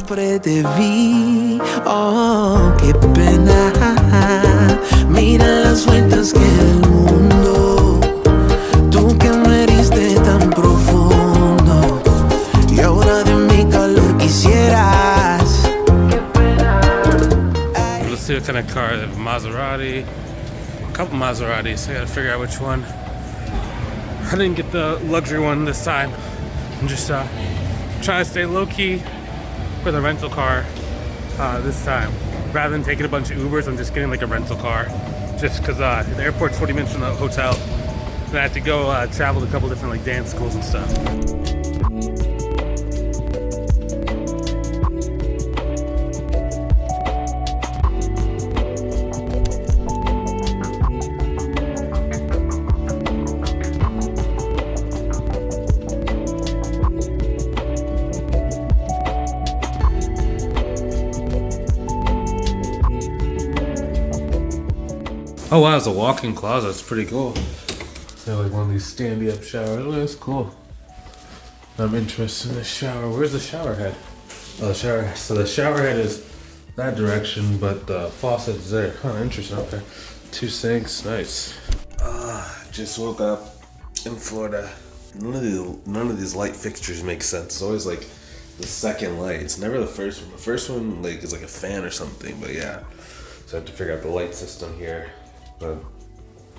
siempre te vi. Oh, qué pena. Mira las vueltas que el mundo. Tú que me heriste tan profundo. Y ahora de mi calor quisieras. Let's see what kind of car. They have a Maserati. A couple Maseratis. I gotta figure out which one. I didn't get the luxury one this time. I'm just trying to stay low-key for the rental car this time. Rather than taking a bunch of Ubers, I'm just getting like a rental car. Just because the airport's 40 minutes from the hotel. And I have to go travel to a couple different like dance schools and stuff. Oh wow, it's a walk-in closet. It's pretty cool. They have like one of these standy-up showers. Oh, that's cool. I'm interested in the shower. Where's the shower head? Oh, the shower. So the shower head is that direction, but the faucet is there. Huh, interesting. Okay. 2 sinks. Nice. Just woke up in Florida. None of these light fixtures make sense. It's always like the second light. It's never the first one. The first one like is like a fan or something. But yeah. So I have to figure out the light system here. But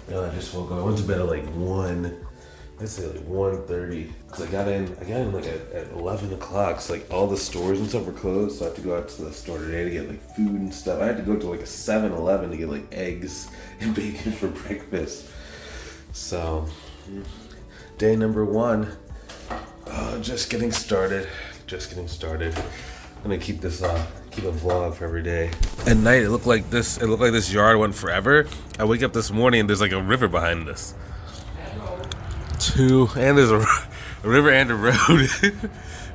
I just woke up. I went to bed at like 1:30. Cause I got in like at 11 o'clock. So like all the stores and stuff were closed. So I had to go out to the store today to get like food and stuff. I had to go to like a 7-Eleven to get like eggs and bacon for breakfast. So day number 1. Just getting started. I'm gonna keep this keep a vlog for every day. At night it looked like this yard went forever. I wake up this morning and there's like a river behind us. And there's a river and a road.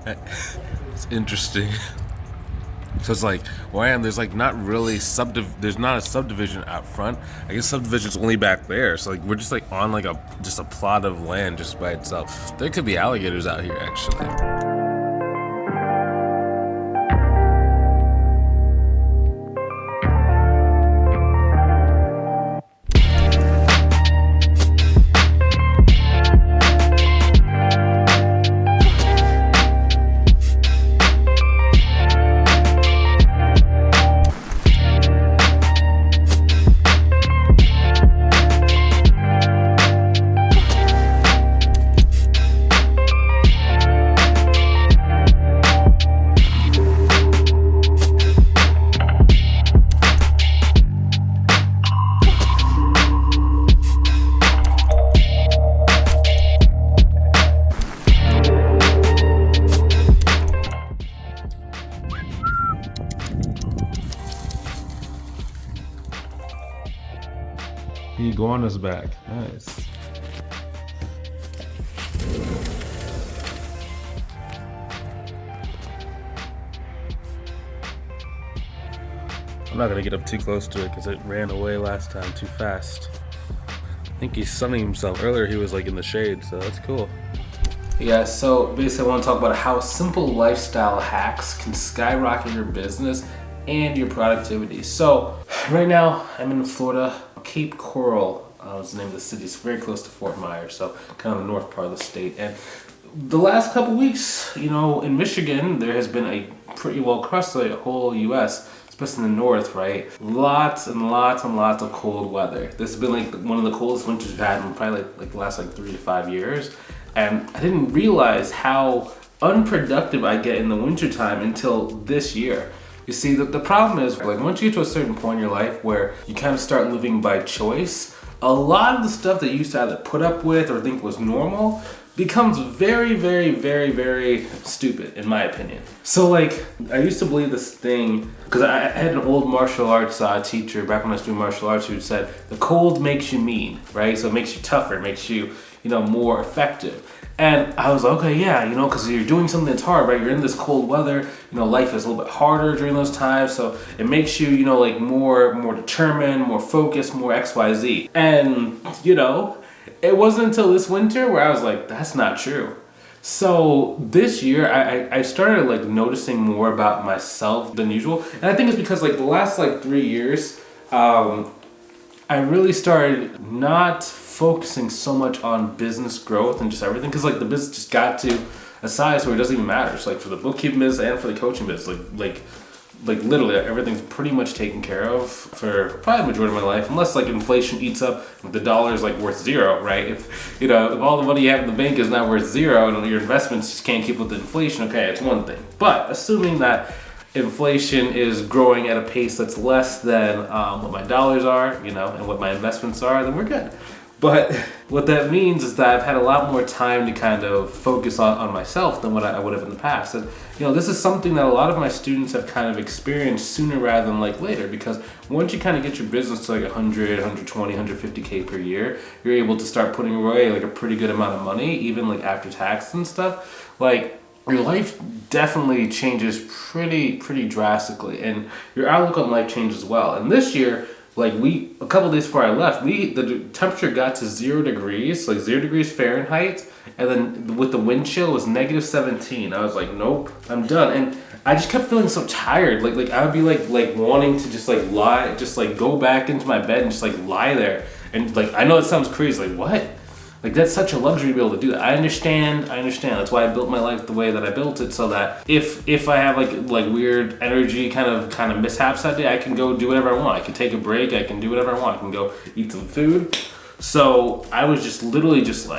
It's interesting. So it's like where I am, there's like not really there's not a subdivision out front. I guess subdivision's only back there. So like we're just like on like just a plot of land just by itself. There could be alligators out here actually. The iguana's back. Nice. I'm not gonna get up too close to it because it ran away last time too fast. I think he's sunning himself. Earlier he was like in the shade, so that's cool. Hey guys, so basically I want to talk about how simple lifestyle hacks can skyrocket your business and your productivity. So right now I'm in Florida. Cape Coral is the name of the city. It's very close to Fort Myers, so kind of the north part of the state. And the last couple weeks, in Michigan, there has been a pretty well across the whole U.S., especially in the north, right? Lots and lots and lots of cold weather. This has been like one of the coldest winters we've had in probably like the last 3 to 5 years. And I didn't realize how unproductive I get in the wintertime until this year. You see, the problem is, like, once you get to a certain point in your life where you kind of start living by choice, a lot of the stuff that you used to either put up with or think was normal becomes very, very, very, very stupid, in my opinion. So, like, I used to believe this thing, because I had an old martial arts teacher back when I was doing martial arts who said, the cold makes you mean, right? So it makes you tougher, it makes you, more effective. And I was like, okay, yeah, because you're doing something that's hard, right? You're in this cold weather, life is a little bit harder during those times, so it makes you, like more determined, more focused, more XYZ. And, it wasn't until this winter where I was like, that's not true. So this year, I started like noticing more about myself than usual, and I think it's because like the last like 3 years, I really started not focusing so much on business growth and just everything, because like the business just got to a size where it doesn't even matter. It's like for the bookkeeping business and for the coaching business, like literally everything's pretty much taken care of for probably the majority of my life, unless like inflation eats up the dollar is like worth zero, right? If if all the money you have in the bank is now worth zero and your investments just can't keep with the inflation, okay, it's one thing. But assuming that inflation is growing at a pace that's less than what my dollars are, and what my investments are, then we're good. But what that means is that I've had a lot more time to kind of focus on myself than what I would have in the past. And, this is something that a lot of my students have kind of experienced sooner rather than like later, because once you kind of get your business to like 100, 120, 150K per year, you're able to start putting away like a pretty good amount of money, even like after tax and stuff. Like, your life definitely changes pretty drastically, and your outlook on life changes as well. And this year, like a couple days before I left, the temperature got to 0 degrees, like 0 degrees Fahrenheit, and then with the wind chill it was -17. I was like, nope, I'm done. And I just kept feeling so tired. Like I would be like wanting to just like lie, just like go back into my bed and just like lie there. And like I know it sounds crazy, like what? Like that's such a luxury to be able to do that. I understand. That's why I built my life the way that I built it, so that if I have like weird energy kind of mishaps that day, I can go do whatever I want. I can take a break. I can do whatever I want. I can go eat some food. So I was just literally just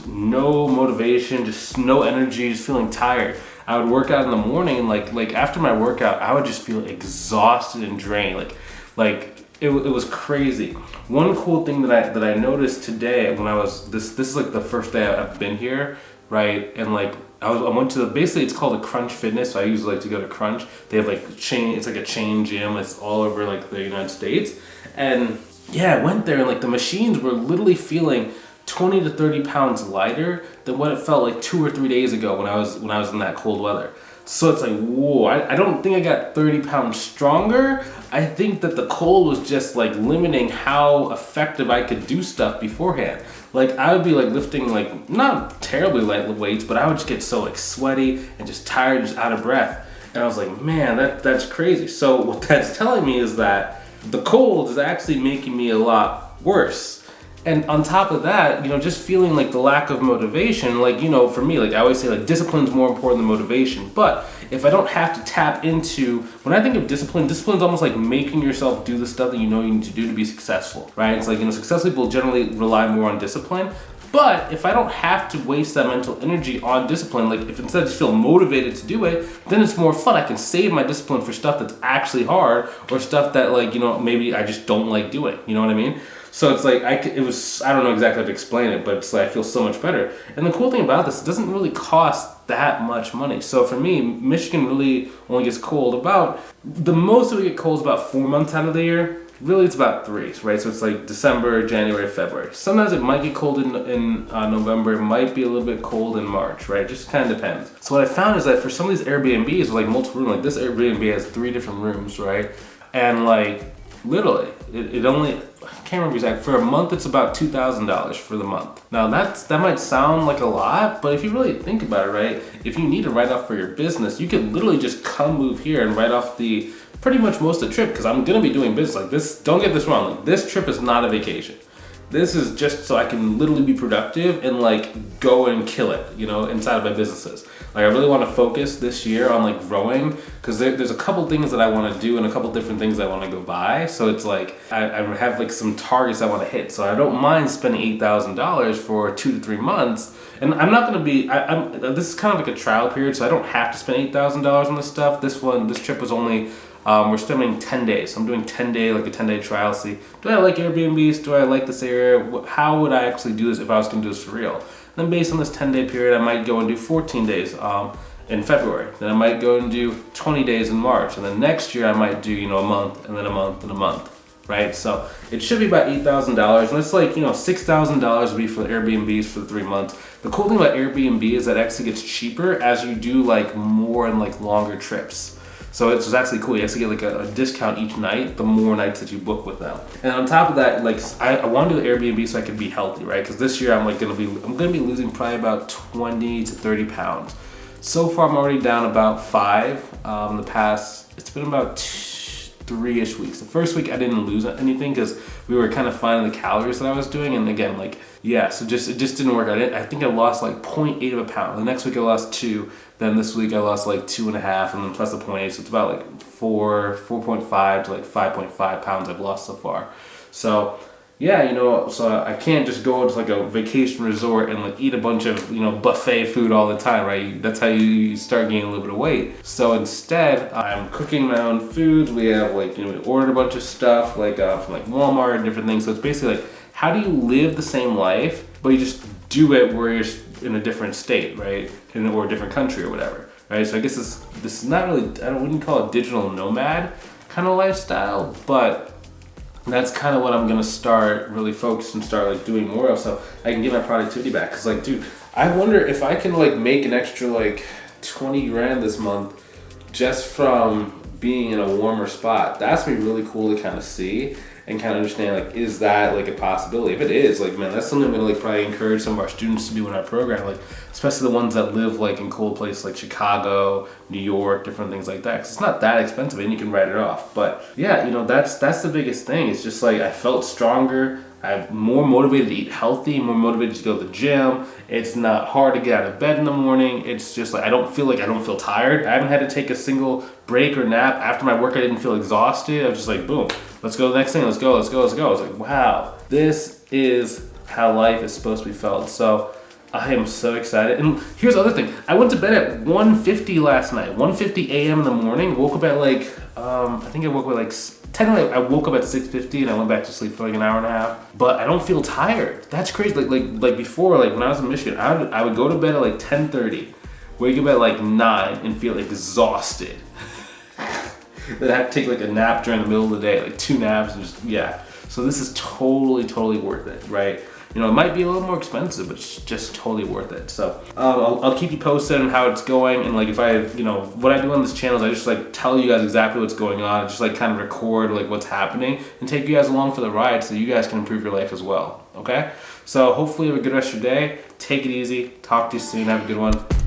no motivation, just no energy, just feeling tired. I would work out in the morning, and like after my workout, I would just feel exhausted and drained. It was crazy. One cool thing that I noticed today when I was this is like the first day I've been here, right? And like I went to basically it's called a Crunch Fitness. So I usually like to go to Crunch. They have like it's like a chain gym. It's all over like the United States. And yeah, I went there and like the machines were literally feeling 20 to 30 pounds lighter than what it felt like 2 or 3 days ago when I was in that cold weather. So it's like, whoa, I don't think I got 30 pounds stronger. I think that the cold was just like limiting how effective I could do stuff beforehand. Like I would be like lifting like not terribly light weights, but I would just get so like sweaty and just tired, just out of breath. And I was like, man, that's crazy. So what that's telling me is that the cold is actually making me a lot worse. And on top of that, just feeling like the lack of motivation, like, for me, like I always say, like discipline's more important than motivation. But if I don't have to tap into, when I think of discipline's almost like making yourself do the stuff that you need to do to be successful, right? It's like, successful people generally rely more on discipline. But if I don't have to waste that mental energy on discipline, like if instead I just feel motivated to do it, then it's more fun. I can save my discipline for stuff that's actually hard, or stuff that like, maybe I just don't like doing, you know what I mean? So it's like, I don't know exactly how to explain it, but it's like I feel so much better. And the cool thing about this, it doesn't really cost that much money. So for me, Michigan really only gets cold the most it would get cold is about 4 months out of the year. Really, it's about 3, right? So it's like December, January, February. Sometimes it might get cold in November. It might be a little bit cold in March, right? It just kind of depends. So what I found is that for some of these Airbnbs with like multiple rooms, like this Airbnb has 3 different rooms, right? And like literally, it only, I can't remember exactly, for a month it's about $2,000 for the month. Now that might sound like a lot, but if you really think about it, right? If you need to write off for your business, you could literally just come move here and write off the pretty much most of the trip, because I'm gonna be doing business like this. Don't get this wrong, like this trip is not a vacation. This is just so I can literally be productive and like go and kill it, inside of my businesses. Like I really want to focus this year on like growing, because there's a couple things that I want to do and a couple different things I want to go buy. So it's like I have like some targets I want to hit. So I don't mind spending $8,000 for 2 to 3 months. And I'm not going to be, this is kind of like a trial period, so I don't have to spend $8,000 on this stuff. This trip was only, we're spending 10 days. So I'm doing a 10-day trial. See, do I like Airbnbs? Do I like this area? How would I actually do this if I was going to do this for real? Then based on this 10-day period, I might go and do 14 days in February. Then I might go and do 20 days in March. And then next year I might do, a month and then a month and a month, right? So it should be about $8,000. And it's like, $6,000 would be for Airbnbs for 3 months. The cool thing about Airbnb is that it actually gets cheaper as you do like more and like longer trips. So it's actually cool. You actually get like a discount each night, the more nights that you book with them. And on top of that, like I want to do the Airbnb so I can be healthy, right? Because this year I'm gonna be losing probably about 20 to 30 pounds. So far I'm already down about 5. It's been about 3-ish weeks. The first week I didn't lose anything because we were kind of finding the calories that I was doing, and again, like, yeah, so it just didn't work. I think I lost like 0.8 of a pound. The next week I lost 2. Then this week I lost like 2.5, and then plus the 0.8, so it's about like 4.5 to like 5.5 pounds I've lost so far. So yeah, you know, so I can't just go to like a vacation resort and like eat a bunch of, you know, buffet food all the time, right? That's how you start gaining a little bit of weight. So instead, I'm cooking my own foods. We have like, you know, we ordered a bunch of stuff like from like Walmart and different things. So it's basically like, how do you live the same life, but you just do it where you're in a different state, right? Or a different country or whatever, right? So I guess this is not really, wouldn't call it digital nomad kind of lifestyle, but that's kind of what I'm gonna start really focus and start like doing more of, so I can get my productivity back. Cause like, dude, I wonder if I can like make an extra like 20 grand this month just from being in a warmer spot. That's gonna be really cool to kind of see and kind of understand, like, is that like a possibility? If it is, like, man, that's something I'm gonna like probably encourage some of our students to do in our program, like especially the ones that live like in cold places like Chicago, New York, different things like that. Cause it's not that expensive and you can write it off. But yeah, you know, that's the biggest thing. It's just like I felt stronger. I'm more motivated to eat healthy, more motivated to go to the gym. It's not hard to get out of bed in the morning. It's just like I don't feel tired. I haven't had to take a single break or nap. After my work, I didn't feel exhausted. I was just like, boom, let's go to the next thing. Let's go. I was like, wow, this is how life is supposed to be felt. So I am so excited. And here's the other thing. I went to bed at 1:50 last night, 1:50 a.m. in the morning. Woke up at like, I think I woke up at like, technically I woke up at 6:50 and I went back to sleep for like an hour and a half. But I don't feel tired. That's crazy. Like before, like when I was in Michigan, I would go to bed at like 10:30, wake up at like 9 and feel exhausted. Then I have to take like a nap during the middle of the day, like 2 naps and just, yeah. So this is totally worth it, right? You know, it might be a little more expensive, but it's just totally worth it. So I'll keep you posted on how it's going. And like if I, you know, what I do on this channel is I just like tell you guys exactly what's going on. Just like kind of record like what's happening and take you guys along for the ride so you guys can improve your life as well. Okay? So hopefully you have a good rest of your day. Take it easy. Talk to you soon. Have a good one.